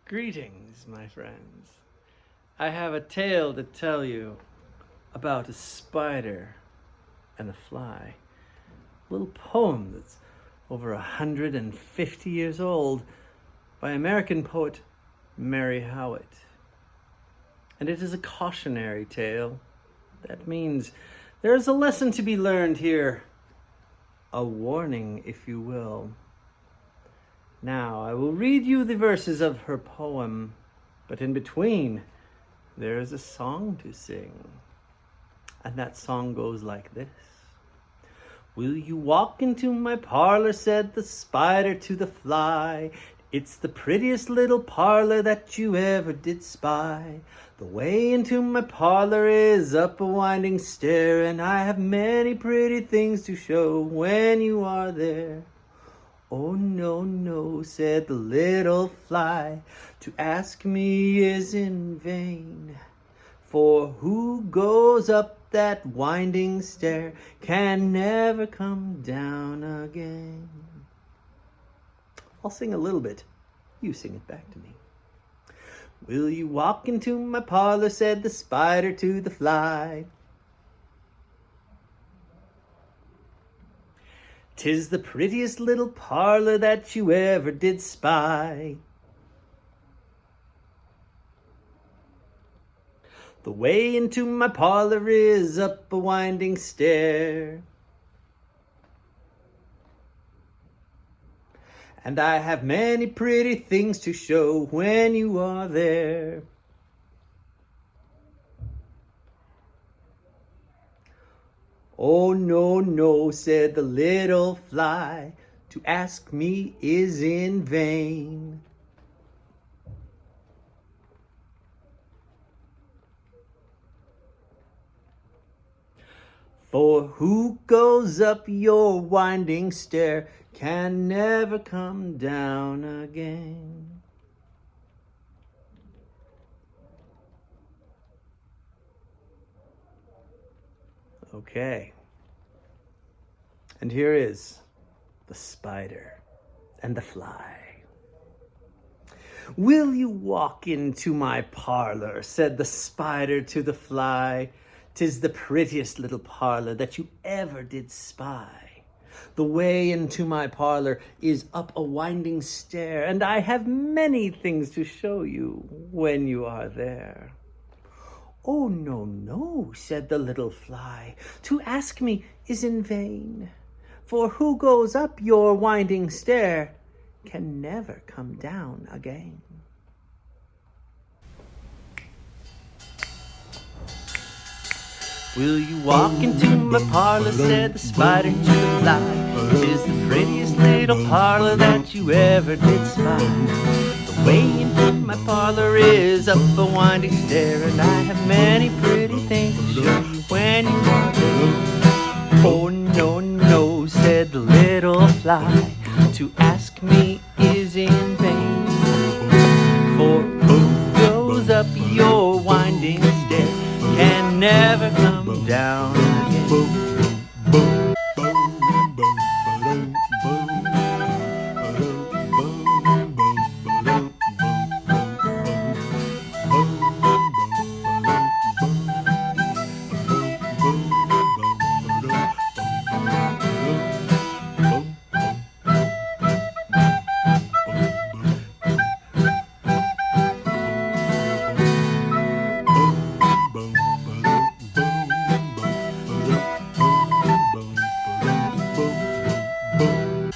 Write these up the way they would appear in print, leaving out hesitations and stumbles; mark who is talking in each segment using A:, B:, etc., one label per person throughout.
A: Greetings, my friends. I have a tale to tell you about a spider and a fly. A little poem that's over 150 years old by American poet Mary Howitt. And it is a cautionary tale. That means there is a lesson to be learned here. A warning, if you will. Now, I will read you the verses of her poem, but in between, there is a song to sing. And that song goes like this. Will you walk into my parlor, said the spider to the fly. It's the prettiest little parlor that you ever did spy. The way into my parlor is up a winding stair, and I have many pretty things to show when you are there. Oh, no, no, said the little fly, to ask me is in vain. For who goes up that winding stair can never come down again. I'll sing a little bit. You sing it back to me. Will you walk into my parlor, said the spider to the fly. 'Tis the prettiest little parlor that you ever did spy. The way into my parlor is up a winding stair. And I have many pretty things to show when you are there. Oh, no, no, said the little fly, to ask me is in vain. For who goes up your winding stair can never come down again. Okay. And here is the spider and the fly. Will you walk into my parlor, said the spider to the fly. 'Tis the prettiest little parlor that you ever did spy. The way into my parlor is up a winding stair, and I have many things to show you when you are there. Oh, no, no, said the little fly, to ask me is in vain. For who goes up your winding stair can never come down again. Will you walk into my parlor, said the spider to the fly. 'Tis the prettiest little parlor that you ever did spy. The way into my parlor is up a winding stair, and I have many pretty things to show you when you are there. Oh, no, no, said the little fly, to ask me is in vain. For who goes up your winding stair can never come down again.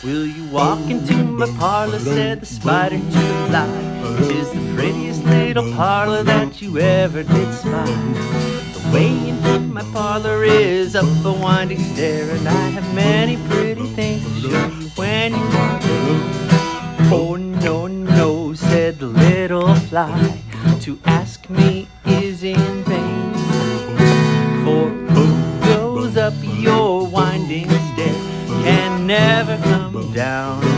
A: Will you walk into my parlor, said the spider to the fly. 'Tis the prettiest little parlor that you ever did spy. The way into my parlor is up a winding stair, and I have many pretty things to show you when you are there. Oh, no, no, said the little fly, to ask me is in vain. For who goes up your winding stair can never come down again.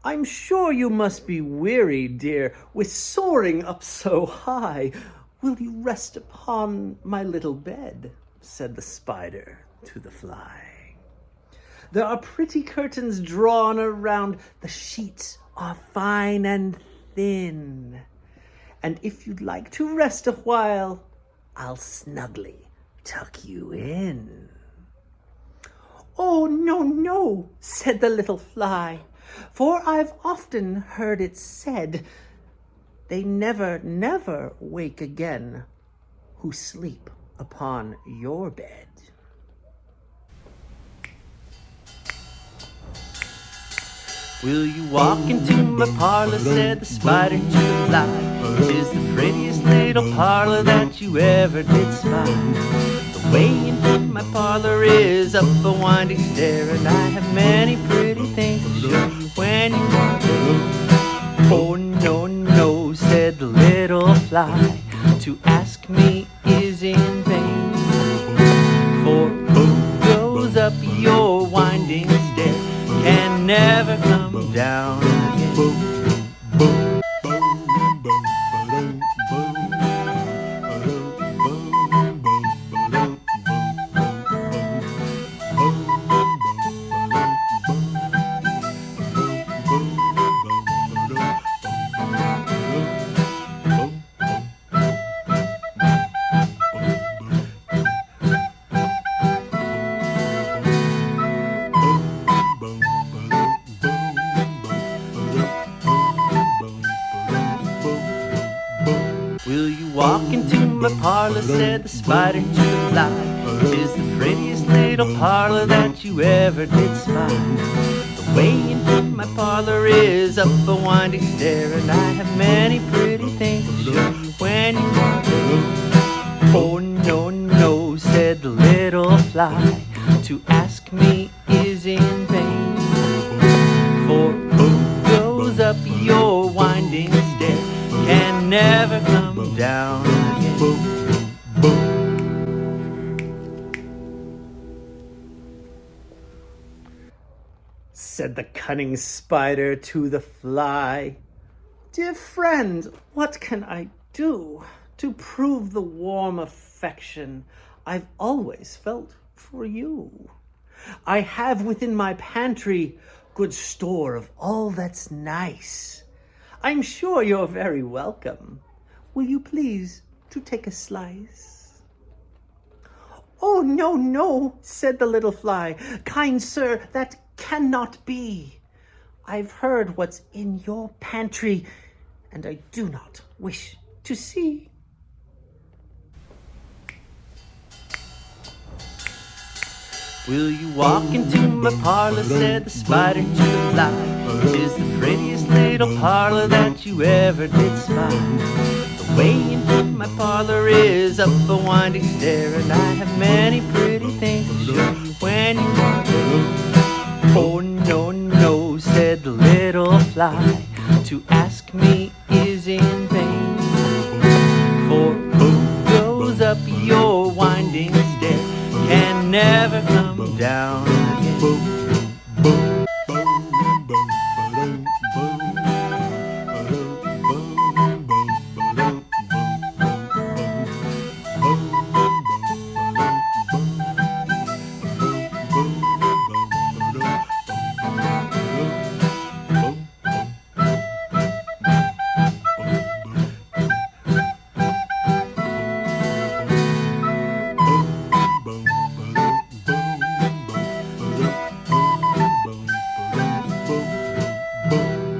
A: I'm sure you must be weary, dear, with soaring up so high. Will you rest upon my little bed? Said the spider to the fly. There are pretty curtains drawn around. The sheets are fine and thin. And if you'd like to rest a while, I'll snugly tuck you in. Oh, no, no, said the little fly, for I've often heard it said, they never, never wake again who sleep upon your bed. Will you walk into my parlor, said the spider to the fly. 'Tis the prettiest little parlor that you ever did spy. The way into my parlor is up a winding stair, and I have many pretty things to show you when you walk in. Oh, no, no, said the little fly, to ask me is in vain. For who goes up your winding stair can never come down again. Will you walk into my parlor, said the spider to the fly. 'Tis the prettiest little parlor that you ever did spy. The way into my parlor is up a winding stair, and I have many pretty things to show you when you walk in. Oh, no, no, said the little fly, to ask me is in vain. For who goes up your winding stair can never come down again. Said the cunning spider to the fly, dear friend, what can I do to prove the warm affection I've always felt for you? I have within my pantry good store of all that's nice. I'm sure you're very welcome. Will you please to take a slice? Oh, no, no, said the little fly. Kind sir, that cannot be. I've heard what's in your pantry, and I do not wish to see. Will you walk into my parlor, said the spider to the fly. 'Tis the prettiest little parlor that you ever did spy. The way into my parlor is up a winding stair, and I have many pretty things to show you when you walk in. Oh, no, no, said the little fly, to ask me is in vain. For who goes up your winding stair can never come down again.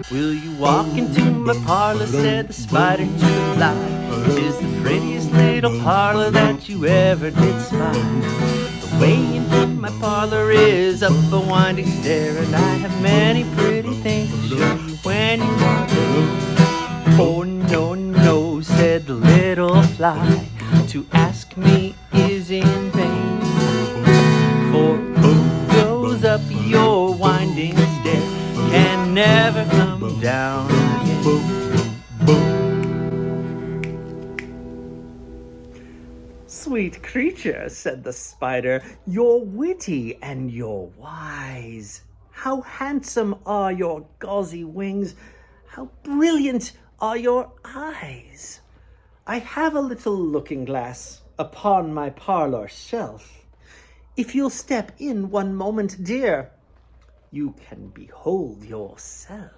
A: Will you walk into my parlor, said the spider to the fly. 'Tis the prettiest little parlor that you ever did spy. The way into my parlor is up a winding stair, and I have many pretty things to show you when you walk in. Oh, no, no, said the little fly, to ask me is in vain. For who goes up your winding stair can never come down again. Sweet creature, said the spider, you're witty and you're wise. How handsome are your gauzy wings, how brilliant are your eyes. I have a little looking glass upon my parlor shelf. If you'll step in one moment, dear, you can behold yourself.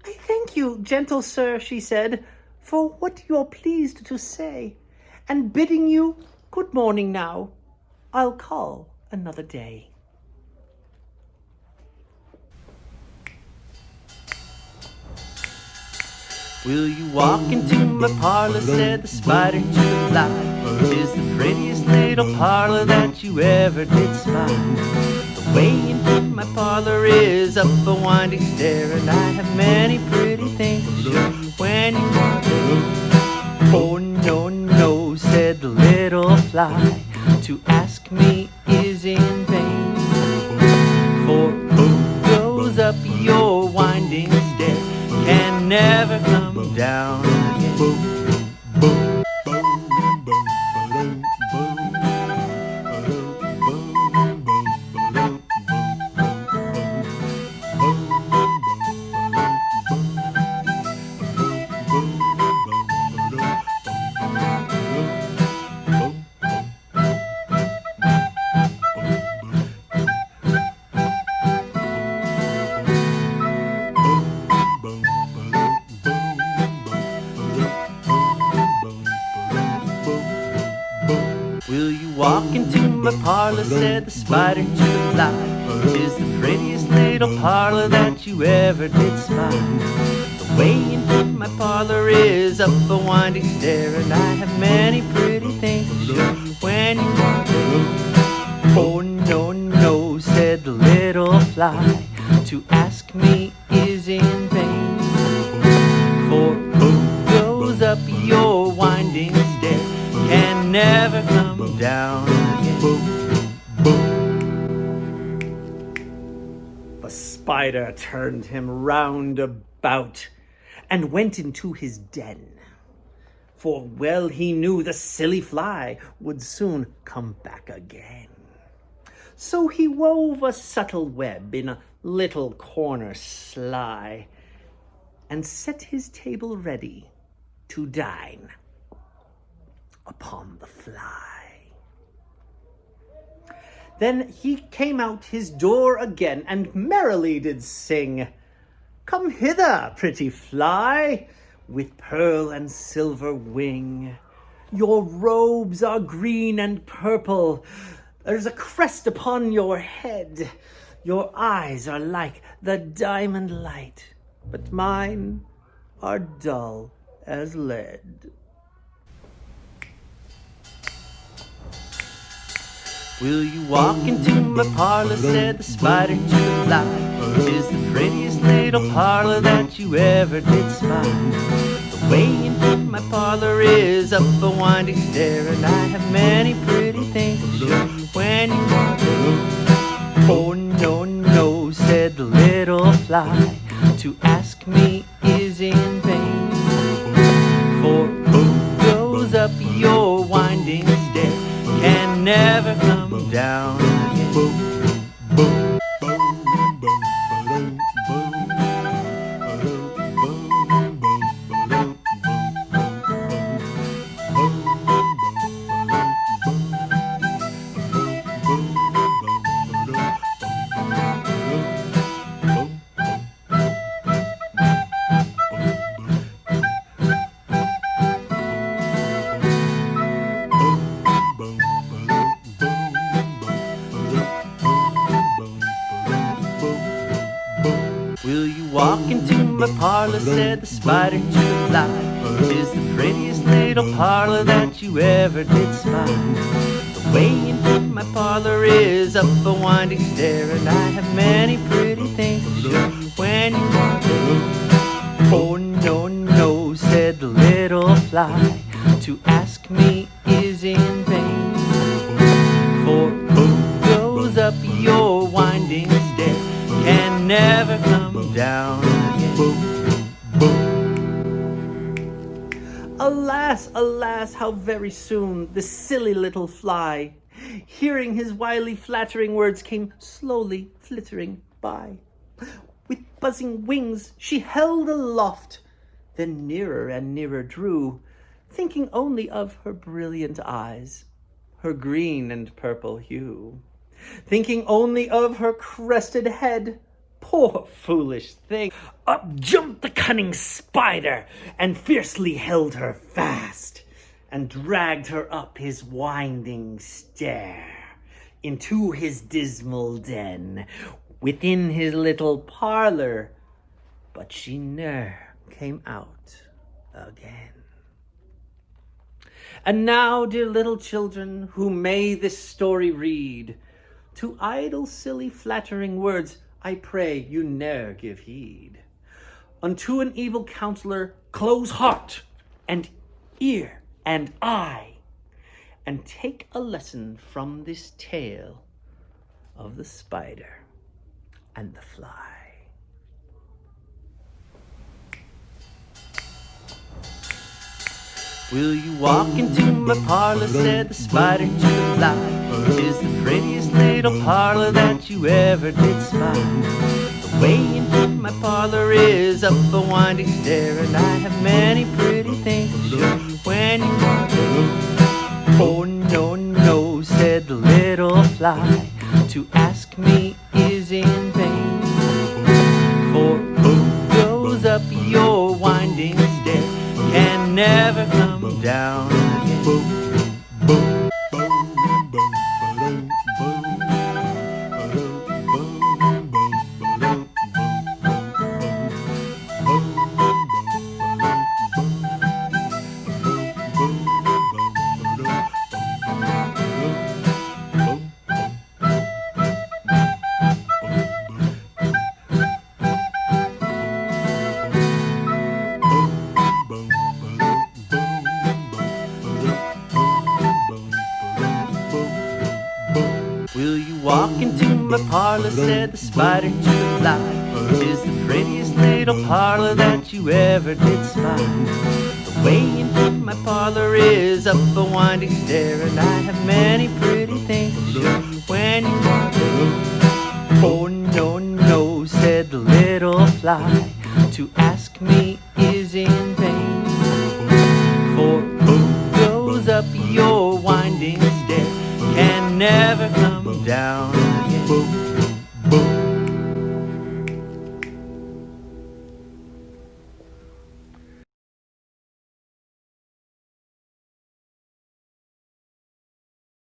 A: I thank you, gentle sir, she said, for what you're pleased to say, and bidding you good morning now, I'll call another day. Will you walk into my parlor, said the spider to the fly. Tis the prettiest little parlor that you ever did spy. The way into my parlor is up a winding stair, and I have many pretty things to show you when you walk in. Oh no, no, said the little fly, to ask me is in vain. For who goes up your winding stair can never come down again. Will you walk into my parlor, said the spider to the fly. Tis the prettiest little parlor that you ever did spy. The way into my parlor is up a winding stair, and I have many pretty things to show you when you walk in. Oh no, no, said the little fly, to ask me is in vain. For who goes up your winding stair can never come down again. The spider turned him round about and went into his den, for well he knew the silly fly would soon come back again. So he wove a subtle web in a little corner sly, and set his table ready to dine upon the fly. Then he came out his door again, and merrily did sing, Come hither, pretty fly, with pearl and silver wing. Your robes are green and purple, there's a crest upon your head. Your eyes are like the diamond light, but mine are dull as lead. Will you walk into my parlor, said the spider to the fly. Tis the prettiest little parlor that you ever did spy. The way into my parlor is up a winding stair, and I have many pretty things to show you when you walk in. Oh no, no, said the little fly, to ask me is in vain. For who goes up your winding stair can never come down again. Will you walk into my parlor, said the spider to the fly. Tis the prettiest little parlor that you ever did spy. The way into my parlor is up a winding stair, and I have many pretty things to show you when you walk in. Oh no, no, said the little fly, to ask me is in vain. For who goes up your winding stair can never come down again. Alas, alas, how very soon the silly little fly, hearing his wily flattering words, came slowly flittering by. With buzzing wings she held aloft, then nearer and nearer drew, thinking only of her brilliant eyes, her green and purple hue. thinking only of her crested head. Poor foolish thing! Up jumped the cunning spider, and fiercely held her fast, and dragged her up his winding stair, into his dismal den, within his little parlor, but she ne'er came out again. And now, dear little children, who may this story read, to idle, silly, flattering words, I pray you ne'er give heed. Unto an evil counselor, close heart and ear and eye, and take a lesson from this tale of the spider and the fly. Will you walk into my parlor, said the spider to the fly. 'Tis the prettiest little parlor that you ever did spy. The way into my parlor is up a winding stair, and I have many pretty things to show you when you come in. Oh no, no, said the little fly, to ask me is in vain. For who goes up your winding stair can never come down again. Will you walk into my parlor, said the spider to the fly. 'Tis the prettiest little parlor that you ever did spy. The way into my parlor is up a winding stair, and I have many pretty things to show you when you walk in. Oh no, no, said the little fly, to ask me is in vain. For who goes up your winding stair can never come down